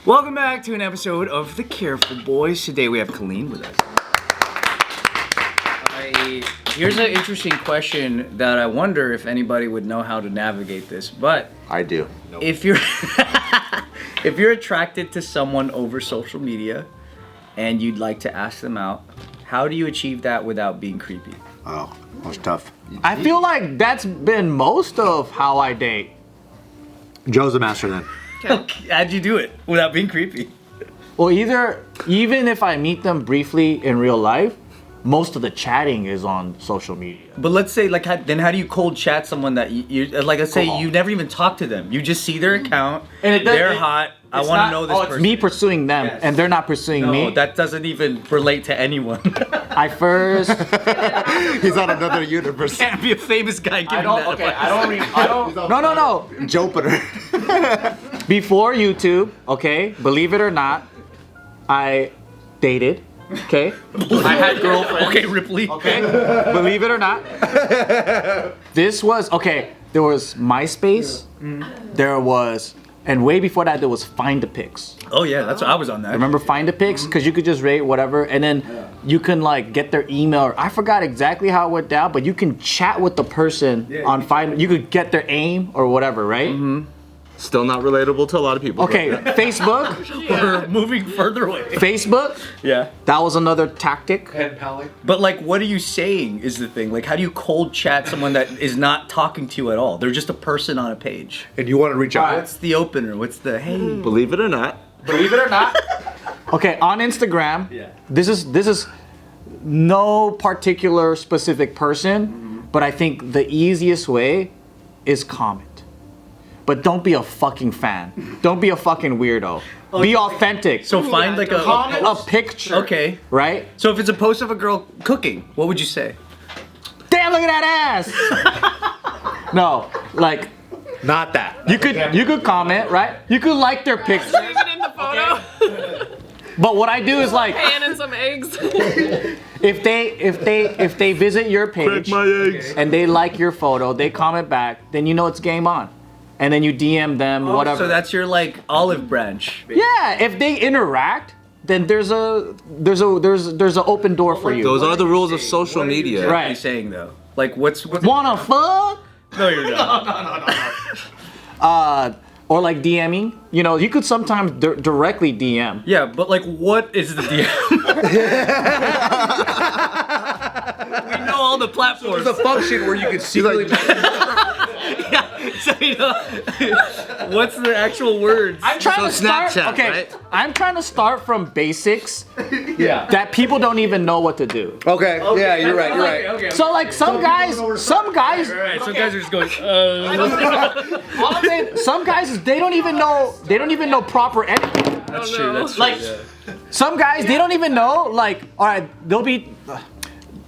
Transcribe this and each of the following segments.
Welcome back to an episode of The Careful Boys. Today we have Kalyne with us. Here's an interesting question that I wonder if anybody would know how to navigate this, but I do. If you're if you're attracted to someone over social media and you'd like to ask them out, how do you achieve that without being creepy? Oh, that's tough. I feel like that's been most of how I date. Joe's the master then. Okay. How'd you do it without being creepy? Well, even if I meet them briefly in real life, most of the chatting is on social media. But let's say, like, then how do you cold chat someone that you like? Let's say you never even talk to them. You just see their account. And they're hot. I want to know this person. It's me pursuing them, and they're not pursuing me. No, that doesn't even relate to anyone. I first. He's on another universe. Can't be a famous guy giving that. Okay, I don't. No. Jupiter. Before YouTube, okay, believe it or not, I dated. Okay, I had girlfriends. Okay, Ripley. Okay, believe it or not, this was okay. There was MySpace. There was, and way before that, there was Find a Pics. Oh yeah, that's what I was on that. Remember Find a Pics? Because you could just rate whatever, and then you can like get their email. I forgot exactly how it went down, but you can chat with the person on Find. You could get their aim or whatever, right? Mm-hmm. Still not relatable to a lot of people. Okay, Facebook. We're moving further away. Facebook. Yeah. That was another tactic. But like, what are you saying is the thing? Like, how do you cold chat someone that is not talking to you at all? They're just a person on a page. And you want to reach out. What's the opener? What's the hey? Believe it or not. Believe it or not. Okay, on Instagram. Yeah. This is no particular specific person, but I think the easiest way is comment. But don't be a fucking fan. Don't be a fucking weirdo. Be authentic. So find like a picture. Okay. Right? So if it's a post of a girl cooking, what would you say? Damn, look at that ass! No, like Not that. you could comment, right? You could like their picture. Leave it in the photo. But what I do is like Pan and some eggs. if they visit your page my eggs. and they like your photo, they comment back, then you know it's game on. And then you DM them, whatever. So that's your like olive branch. Basically. Yeah, if they interact, then there's an open door for you. Those are the rules of social media. What are Right. you saying though? Like what's Wanna fuck? No, you're not. Or like DMing. You know, you could sometimes directly DM. Yeah, but like, what is the DM? We know all the platforms. There's a function where you can see like. So, you know, what's the actual words? I'm trying to start. Snapchat, Okay, right? I'm trying to start from basics. That people don't even know what to do. Okay. Yeah, you're right. You're right. Okay. So like some guys. Right, some guys are just going. All I'm saying, some guys they don't even know proper etiquette. That's true. That's true. Like some guys they don't even know. Like all right, they'll be.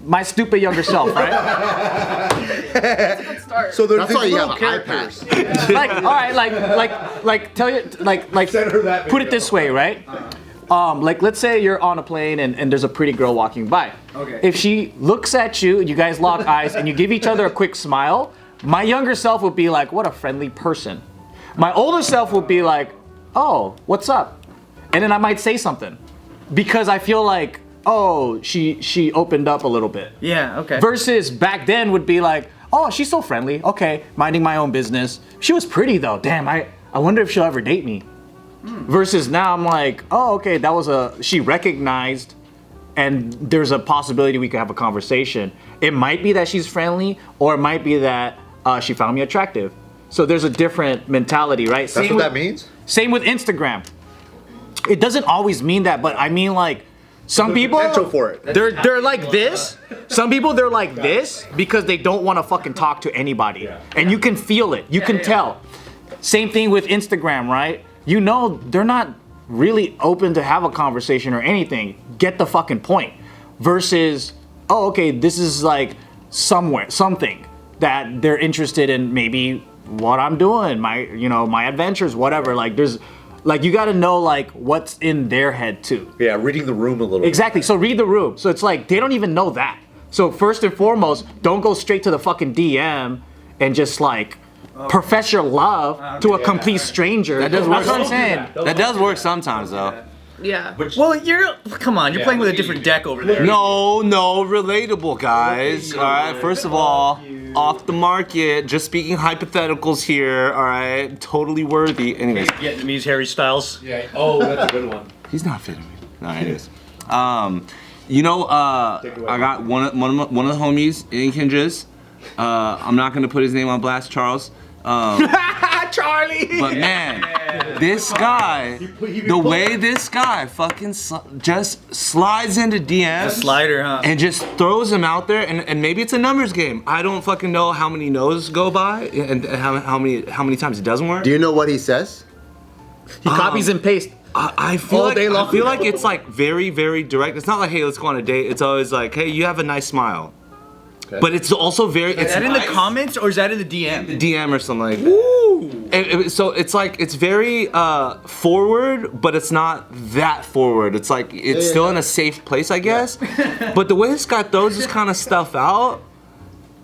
My stupid younger self, right? That's a good start. So That's why you have an iPad. Like, all right, like, tell you, like, put it this way, right? Like, let's say you're on a plane and there's a pretty girl walking by. Okay. If she looks at you, you guys lock eyes, and you give each other a quick smile, my younger self would be like, what a friendly person. My older self would be like, oh, what's up? And then I might say something. Because I feel like, oh, she opened up a little bit. Yeah. Okay. Versus back then would be like, oh, she's so friendly. Okay, minding my own business. She was pretty though. Damn, I wonder if she'll ever date me. Versus now I'm like, oh, okay, that was she recognized, and there's a possibility we could have a conversation. It might be that she's friendly, or it might be that she found me attractive. So there's a different mentality, right? That's what that means? Same with Instagram. It doesn't always mean that, but I mean like, some people, potential for it. They're like this. Some people, they're like this because they don't want to fucking talk to anybody. And you can feel it. You can tell. Same thing with Instagram, right? You know they're not really open to have a conversation or anything. Get the fucking point. Versus, oh, okay, this is like something that they're interested in, maybe what I'm doing, my adventures, whatever. Like there's Like, you gotta know, like, what's in their head, too. Yeah, reading the room a little bit. Exactly, so read the room. So it's like, they don't even know that. So first and foremost, don't go straight to the fucking DM and just, like, profess your love to a complete stranger. That does work. That's what I'm saying. That does work sometimes though. Yeah. Well, come on, you're playing with a different deck over there. No, relatable guys. All right, first of all, off the market. Just speaking hypotheticals here. All right, totally worthy. Anyways, Vietnamese Harry Styles. Yeah. Oh, that's a good one. he's not fitting me. No, anyways. You know, I got one of the homies in Kindra's. I'm not gonna put his name on blast, Charles. Charlie. But man, this guy, the way this guy fucking just slides into DMs, Slider, huh? and just throws them out there, and maybe it's a numbers game. I don't fucking know how many no's go by, and how many times it doesn't work. Do you know what he says? He copies and pastes. I feel All like day long. I feel like it's like very, very direct. It's not like, hey, let's go on a date. It's always like, hey, you have a nice smile. But it's also very. Is that in the comments or is that in the DM? DM or something like that. Woo! So it's like it's very forward, but it's not that forward. It's like it's still in a safe place, I guess. But the way this guy throws this kind of stuff out,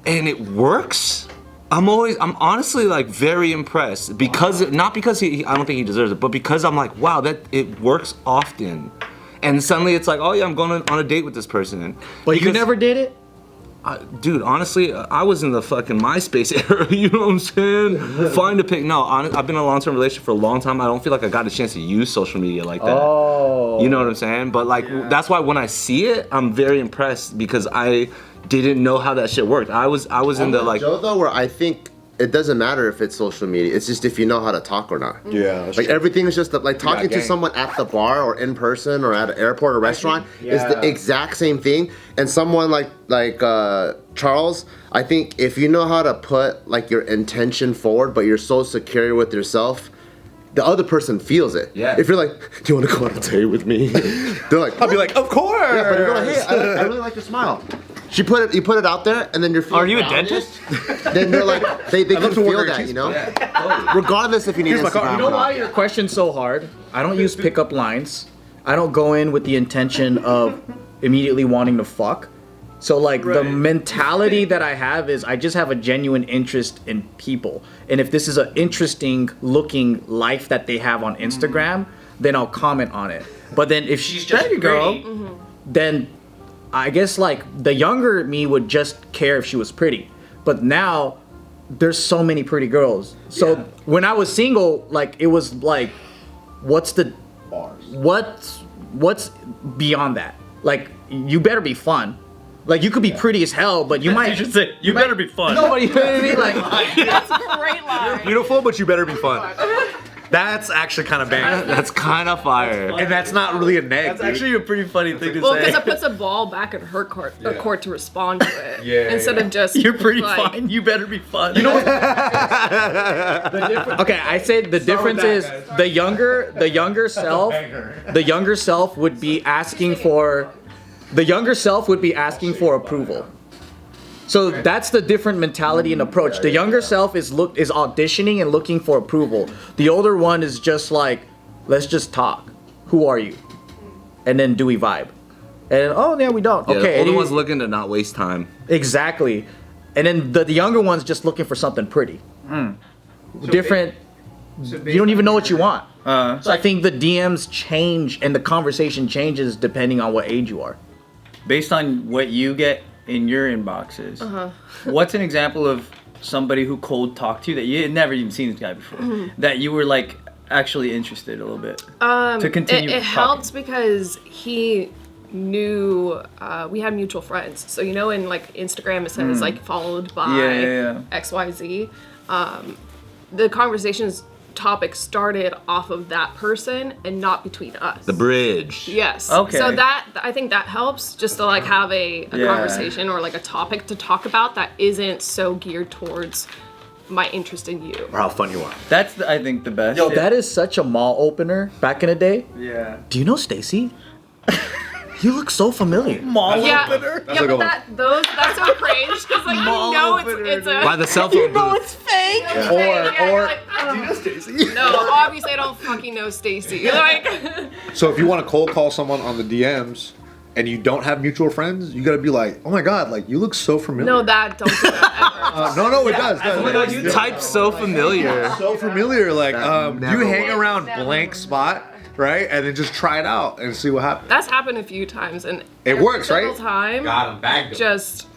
and it works. I'm honestly like very impressed because not because I don't think he deserves it, but because I'm like, wow, that it works often. And suddenly it's like, oh yeah, I'm going on a date with this person. But you never did it? Dude, honestly, I was in the fucking MySpace era, you know what I'm saying? Find a pic. No, I've been in a long-term relationship for a long time. I don't feel like I got a chance to use social media like that. Oh. You know what I'm saying? But like, that's why when I see it, I'm very impressed because I didn't know how that shit worked. I was in the like. Joe, though, where I think it doesn't matter if it's social media. It's just if you know how to talk or not. Yeah. Like everything is just like talking to game. someone at the bar or in person or at an airport or restaurant is the exact same thing. And someone like Charles, I think if you know how to put like your intention forward, but you're so secure with yourself, the other person feels it. Yeah. If you're like, do you want to go on a date with me? They're like, I'll be like, of course. yeah, but you're like, hey, I really like your smile. You put it out there, and then you're feeling. Are you a grounded, dentist? Then they're like, they can to feel work that, at you know. Regardless if you need Here's my card. Instagram You know or not. why your question's so hard? I don't use pickup lines. I don't go in with the intention of immediately wanting to fuck. So like the mentality that I have is I just have a genuine interest in people. And if this is an interesting looking life that they have on Instagram, then I'll comment on it. But then if she's just a girl, then I guess like the younger me would just care if she was pretty. But now there's so many pretty girls. So when I was single, like it was like, what's beyond that? Like you better be fun. Like you could be pretty as hell, but you might should say, you better be fun. No, but you know what I mean? Like That's a great line. Beautiful, but you better be fun. That's actually kind of bang. That's kind of fire. And that's not really a neg. That's actually a pretty funny thing to Well, say. because it puts a ball back in her court to respond to it. Instead of just You're pretty like, fine. You better be fun. You okay, I said the difference is the younger self would be asking for approval. So that's the different mentality and approach. The younger self is auditioning and looking for approval. The older one is just like, let's just talk. Who are you? And then do we vibe? And oh yeah, we don't. Yeah, Okay. the older and one's looking to not waste time. Exactly. And then the younger one's just looking for something pretty. Different. You don't even know what you want. So I think the DMs change and the conversation changes depending on what age you are. Based on what you get in your inboxes, what's an example of somebody who cold talked to you that you had never even seen this guy before, that you were like actually interested a little bit to continue It talking? helps because he knew we had mutual friends. So you know, in like Instagram it says like followed by XYZ. The conversation's topic started off of that person and not between us. The bridge. Yes. Okay. So that I think that helps just to like have a conversation or like a topic to talk about that isn't so geared towards my interest in you. Or how fun you are. That's I think the best. Yo, that is such a mall opener back in the day. Yeah. Do you know Stacy? You look so familiar. Mall Yeah, opener. yeah, but that's so cringe because like Mall you know opener, it's a. By the cell phone booth. fake. No, obviously I don't fucking know Stacy. Like, So if you want to cold call someone on the DMs, and you don't have mutual friends, you gotta be like, oh my god, like you look so familiar. No, don't do that ever. No, it does. Oh my god, you type so familiar. So familiar. Like, never you hang works. around blank spot, right, and then just try it out and see what happens. That's happened a few times, and It works, right? every single time, Got him back. just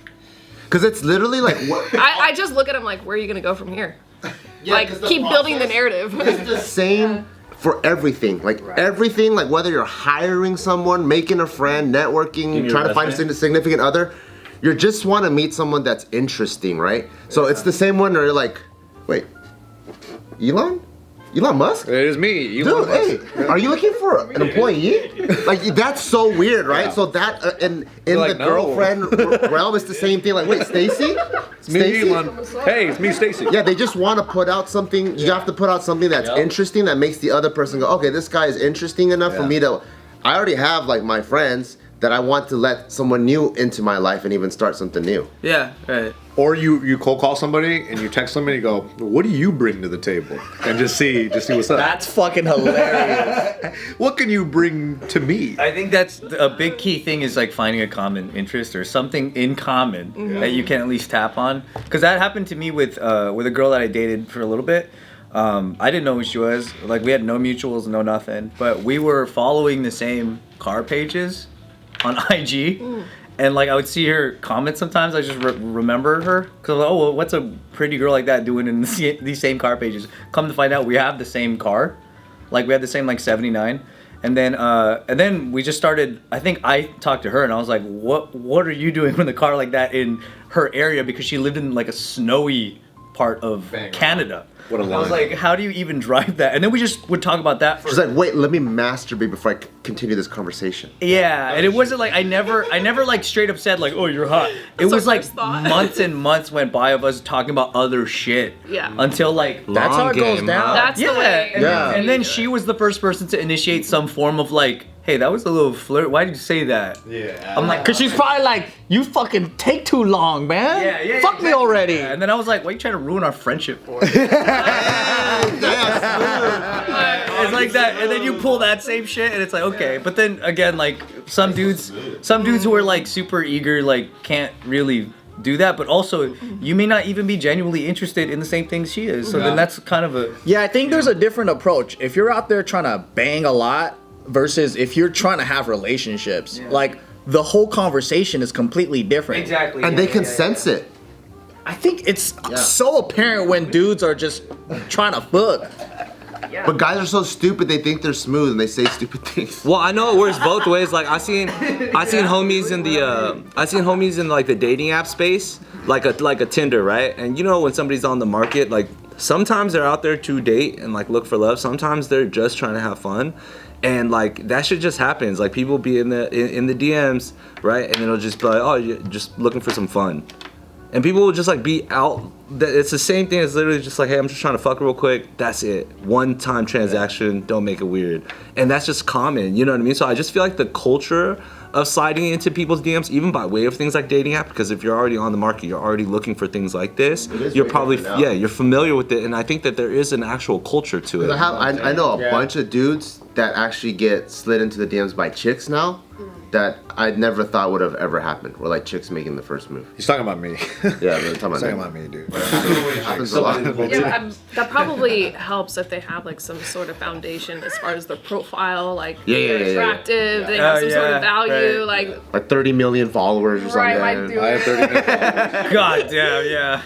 Because it's literally like what. I just look at him like, where are you gonna go from here? Like, 'cause the keep building the process narrative. It's the same for everything. Like everything, like whether you're hiring someone, making a friend, networking, trying to find a significant other, you just want to meet someone that's interesting, right? So it's the same one where you're like, wait, Elon Musk? It is me. Dude, hey, are you looking for an employee? Like that's so weird, right? So that in like, the no. girlfriend realm, it's the same thing. Like, wait, Stacy? It's me, Elon. Hey, it's me, Stacy. Yeah, they just want to put out something. You have to put out something that's interesting that makes the other person go, okay, this guy is interesting enough for me to. I already have like my friends that I want to let someone new into my life and even start something new. Yeah, right. Or you cold call somebody and you text them and you go, what do you bring to the table? And just see what's up. That's fucking hilarious. What can you bring to me? I think that's a big key thing is like finding a common interest or something in common that you can at least tap on. Because that happened to me with a girl that I dated for a little bit. I didn't know who she was. Like we had no mutuals, no nothing. But we were following the same car pages on IG. And like I would see her comment sometimes. I just remember her because oh well, what's a pretty girl like that doing in these same car pages? Come to find out, we have the same car, like we had the same like 79, and then we just started. I think I talked to her and I was like, what are you doing with a car like that in her area because she lived in like a snowy part of Canada. What a I was line. like, how do you even drive that? And then we just would talk about that for She's like, wait, let me masturbate before I continue this conversation. yeah, and it wasn't like I never like straight up said like, oh, you're hot. It was our like first thought. months and months went by of us talking about other shit. Yeah. Until like That's how it goes down. That's the way. Yeah. And then she was the first person to initiate some form of like, hey, that was a little flirt. Why did you say that? Yeah. I'm like, Cause she's probably like, you fucking take too long, man. yeah, Fuck me exactly. already. Yeah, and then I was like, why are you trying to ruin our friendship for? It's like that, and then you pull that same shit, and it's like okay. But then again, like some dudes who are like super eager, like can't really do that. But also, you may not even be genuinely interested in the same things she is. So then that's kind of a Yeah, I think there's a different approach. If you're out there trying to bang a lot versus if you're trying to have relationships, like the whole conversation is completely different. exactly. And they can sense it. I think it's so apparent when dudes are just trying to fuck. But guys are so stupid, they think they're smooth and they say stupid things. Well, I know it works both ways. Like I seen homies in the like the dating app space, like a Tinder, right? And you know when somebody's on the market, like sometimes they're out there to date and like look for love. Sometimes they're just trying to have fun. And like that shit just happens. Like people be in the DMs, right? And it'll just be like, oh, you're just looking for some fun. And people will just like be out. It's the same thing. It's literally just like, hey, I'm just trying to fuck real quick. That's it. One-time transaction. Don't make it weird. And that's just common. You know what I mean? So I just feel like the culture of sliding into people's DMs, even by way of things like dating app, because if you're already on the market, you're already looking for things like this. You're probably you're familiar with it. And I think that there is an actual culture to it. I know a bunch of dudes that actually get slid into the DMs by chicks now that I never thought would have ever happened. Or like chicks making the first move. He's talking about me. Yeah, they're talking He's about talking me. about me, dude. Happens a lot. Yeah, that probably helps if they have like some sort of foundation as far as their profile, like they're attractive, they have some sort of value, Like 30 million followers or something. right, like, I have 30 minutes. god damn, yeah.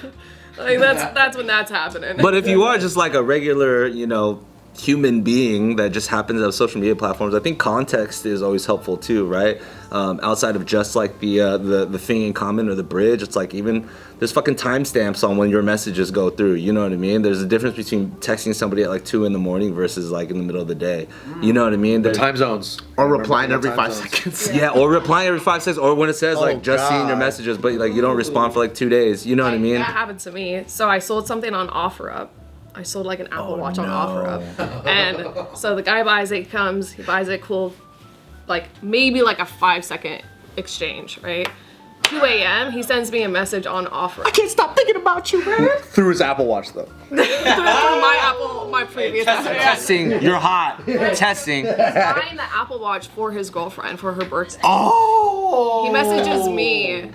like that's when that's happening. But if you are just like a regular, you know, human being that just happens to have social media platforms, I think context is always helpful too, right? Outside of just like the thing in common or the bridge, it's like even there's fucking timestamps on when your messages go through. You know what I mean? There's a difference between texting somebody at like 2 a.m. versus like in the middle of the day. You know what I mean? The time zones. Or replying Remember every the time 5 zones. seconds. Yeah, or replying every 5 seconds, or when it says like just seeing your God. messages, but like you don't respond for like 2 days. You know what I mean? That happened to me. So I sold something on OfferUp. I sold like an Apple Watch on OfferUp. And so the guy buys it, he buys it, cool, like maybe like a 5-second exchange, right? 2 a.m., he sends me a message on offer. I can't stop thinking about you, man. Through his Apple Watch though. Through my previous Testing. You're hot. Testing. buying the Apple Watch for his girlfriend for her birthday. Oh. He messages me.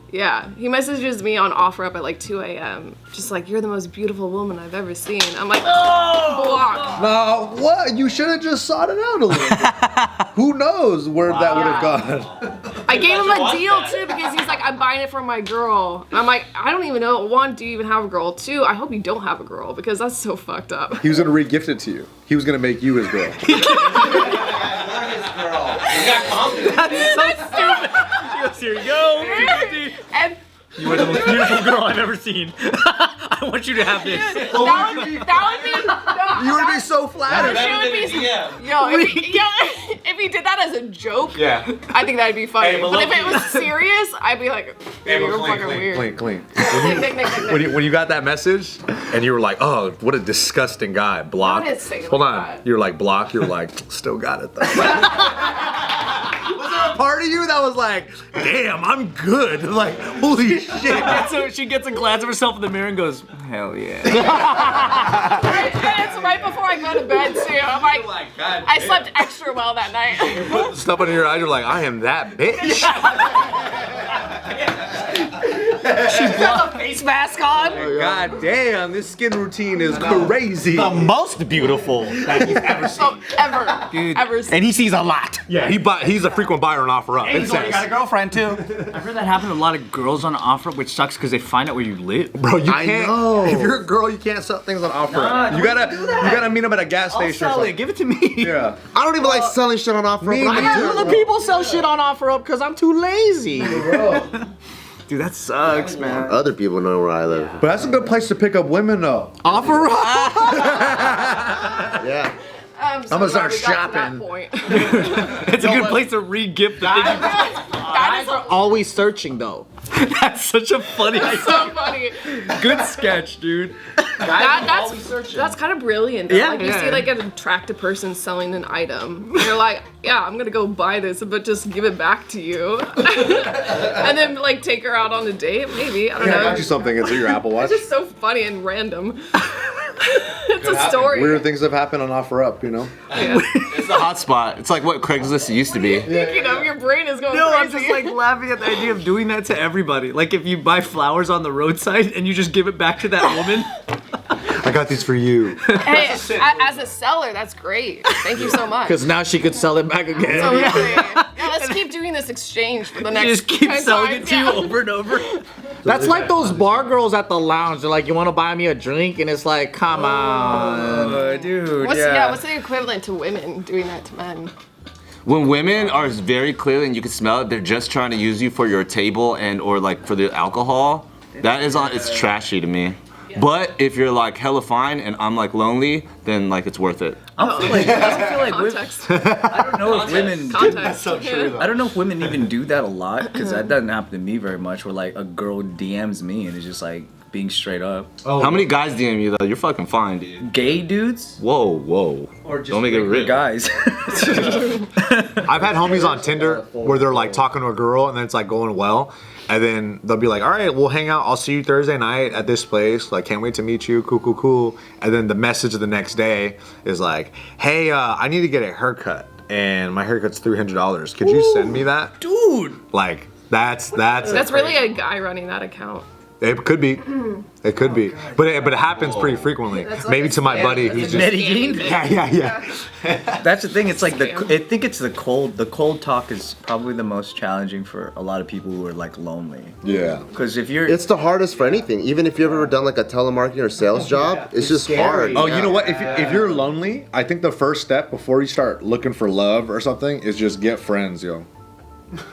Yeah, he messages me on OfferUp at like 2 a.m. Just like, you're the most beautiful woman I've ever seen. I'm like, block. No, what? You should have just sought it out a little bit. Who knows where that would have gone? I gave him a deal too because he's like, I'm buying it for my girl. I'm like, I don't even know. 1, do you even have a girl? 2, I hope you don't have a girl because that's so fucked up. He was gonna re-gift it to you. He was gonna make you his girl. Here you go. And You are the most beautiful girl I've ever seen. I want you to have this. that would be You would be so flattered. if he did that as a joke, Yeah. I think that'd be funny. Hey, but if it was serious, I'd be like, you're fucking weird. Clean. Nick. When you got that message and you were like, oh, what a disgusting guy. Block. Don't say it Hold like on. that. You were like, block. You were like, still got it though. Was there a part of you that was like, damn, I'm good? Like, holy shit. So she gets a glance of herself in the mirror and goes, hell yeah. And it's right before I go to bed too. I'm like, I slept extra well that night. Stuff under your eyes, you're like, I am that bitch. She put a face mask on. God damn, this skin routine is crazy. The most beautiful that you've ever seen. Oh, ever. Dude. Ever seen. And he sees a lot. Yeah, he's a frequent buyer on OfferUp. He's only got a girlfriend too. I've heard that happen to a lot of girls on OfferUp, which sucks because they find out where you live. Bro, you I can't. know. If you're a girl, you can't sell things on OfferUp. You gotta meet them at a gas I'll station. or sell it. something. Give it to me. Yeah. I don't even like selling shit on OfferUp. But I do. Other people sell shit on OfferUp because I'm too lazy. Dude, that sucks, man. Other people know where I live. But that's a good place to pick up women, though. OfferUp. Yeah. I'm gonna start glad we got to shopping. that point. It's a good place to re-gift the thing. That is Always searching though. That's such a funny, so funny. good sketch, dude. That's kind of brilliant. Though. Yeah, Like you yeah. see like an attractive person selling an item. You're like, yeah, I'm gonna go buy this, but just give it back to you. And then like take her out on a date, maybe. I don't I know. got you something. It's your Apple Watch. It's just so funny and random. It's a story. Weird things have happened on OfferUp, you know? Yeah. It's the hot spot. It's like what Craigslist used to be. Thinking of your brain is going No, I'm crazy. just like laughing at the idea of doing that to everybody. Like if you buy flowers on the roadside and you just give it back to that woman. I got these for you. Hey, as a seller, that's great. Thank you so much. Because now she could sell it back again. So, yeah, let's keep doing this exchange for the You next just keep 10 selling times. it to you over and over. That's like those bar girls at the lounge. They're like, you want to buy me a drink? And it's like, come on. Dude, What's the equivalent to women doing that to men? When women are very clear and you can smell it, they're just trying to use you for your table and or like for the alcohol. That is on. It's trashy to me. But if you're like hella fine and I'm like lonely, then like it's worth it. I don't feel like women, Context. I don't know if women. Context. I don't know if women even do that a lot because that doesn't happen to me very much. Where like a girl DMs me and it's just like being straight up. How many guys DM you though? You're fucking fine, dude. Gay dudes Whoa. or just Don't make it regular real. guys. I've had homies on Tinder where they're like talking to a girl and then it's like going well. And then they'll be like, all right, we'll hang out. I'll see you Thursday night at this place. Like, can't wait to meet you. Cool. And then the message of the next day is like, hey, I need to get a haircut. And my haircut's $300. Could you send me that? Dude. Like, that's really a guy running that account. It could be. It could be. But it happens pretty frequently. That's like Maybe a to my scam. buddy who's just. Medellin? Yeah. That's the thing. It's like Scam. I think it's the cold. The cold talk is probably the most challenging for a lot of people who are like lonely. Yeah. Because if you're, It's the hardest for anything. Even if you've ever done like a telemarketing or sales job, it's just hard. Oh, you know what? If you're lonely, I think the first step before you start looking for love or something is just get friends, yo.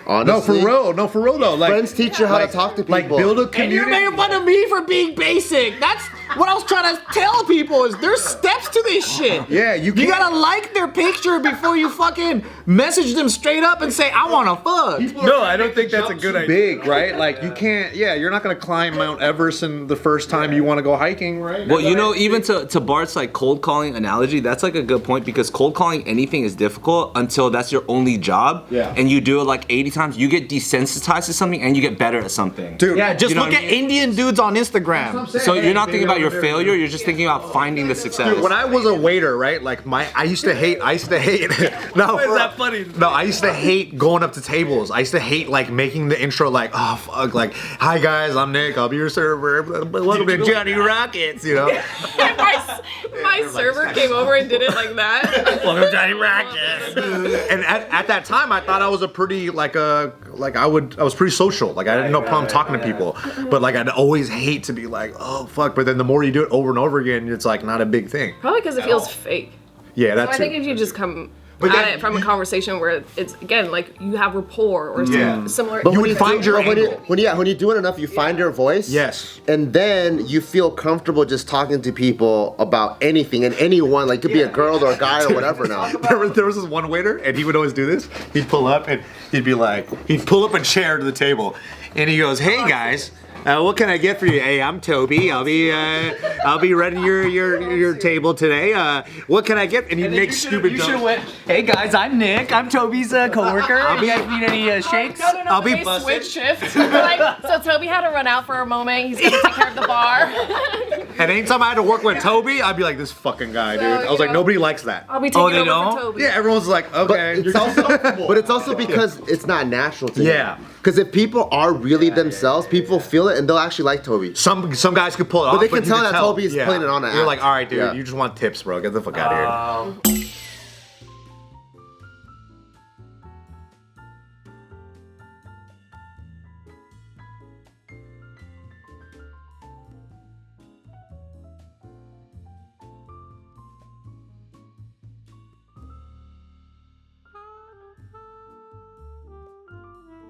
Honestly, No, for real though. Like friends teach you how to talk to people. Like build a And you're community. making fun of me for being basic. That's what I was trying to tell people is there's steps to this shit. Yeah, you gotta like their picture before you fucking message them straight up and say, I wanna fuck. No, I don't think that's a good idea. Big, right? Like you can't. Yeah, you're not gonna climb Mount Everest in the first time you want to go hiking, right? Well, you know, even to Bart's like cold calling analogy, that's like a good point because cold calling anything is difficult until that's your only job. Yeah. And you do it like 80 times, you get desensitized to something and you get better at something. Dude, Yeah, just You know look what at I mean? Indian dudes on Instagram. So you're not thinking about your failure, you're just thinking about finding the success. Dude, when I was a waiter, right? Like I used to hate. No, Why is that funny? No, I used to hate going up to tables. I used to hate like making the intro like, oh fuck, like, hi guys, I'm Nick, I'll be your server. Welcome to Johnny Rockets, you know. My server came over and did it like that. Welcome to Johnny Rockets. And at that time, I thought I was a pretty I was pretty social. Like I didn't no problem talking to people, but like I'd always hate to be like, oh fuck. But then the more you do it over and over again, it's like not a big thing. Probably because it feels fake. Yeah, So that's I think it. if you just come But at then- it from a conversation where it's again like you have rapport or Yeah. similar. But You when would find your when angle. when you do it enough, you find your voice. Yes. And then you feel comfortable just talking to people about anything and anyone. Like it could be a girl or a guy or whatever. Now. There was this one waiter, and he would always do this. He'd pull up, and he'd be like, he'd pull up a chair to the table, and he goes, "Hey guys, what can I get for you? Hey, I'm Toby. I'll be running your table today. What can I get?" And he'd make stupid You jokes. should went. Hey guys, I'm Nick. I'm Toby's coworker. be- You guys need any shakes? No, I'll be they busted. switch shifts. Like, so Toby had to run out for a moment. He's gonna take care of the bar. And anytime I had to work with Toby, I'd be like, "This fucking guy, dude." I was like, "Nobody likes that." I'll be taking they over don't? for Toby. Yeah, everyone's like, But "Okay." it's also because it's not natural to Yeah. Because if people are really themselves, people feel it and they'll actually like Toby. Some guys could pull it off, they can you tell that Toby's putting it on an You're act. like, "All right, dude, Yeah. you just want tips, bro. Get the fuck out of here."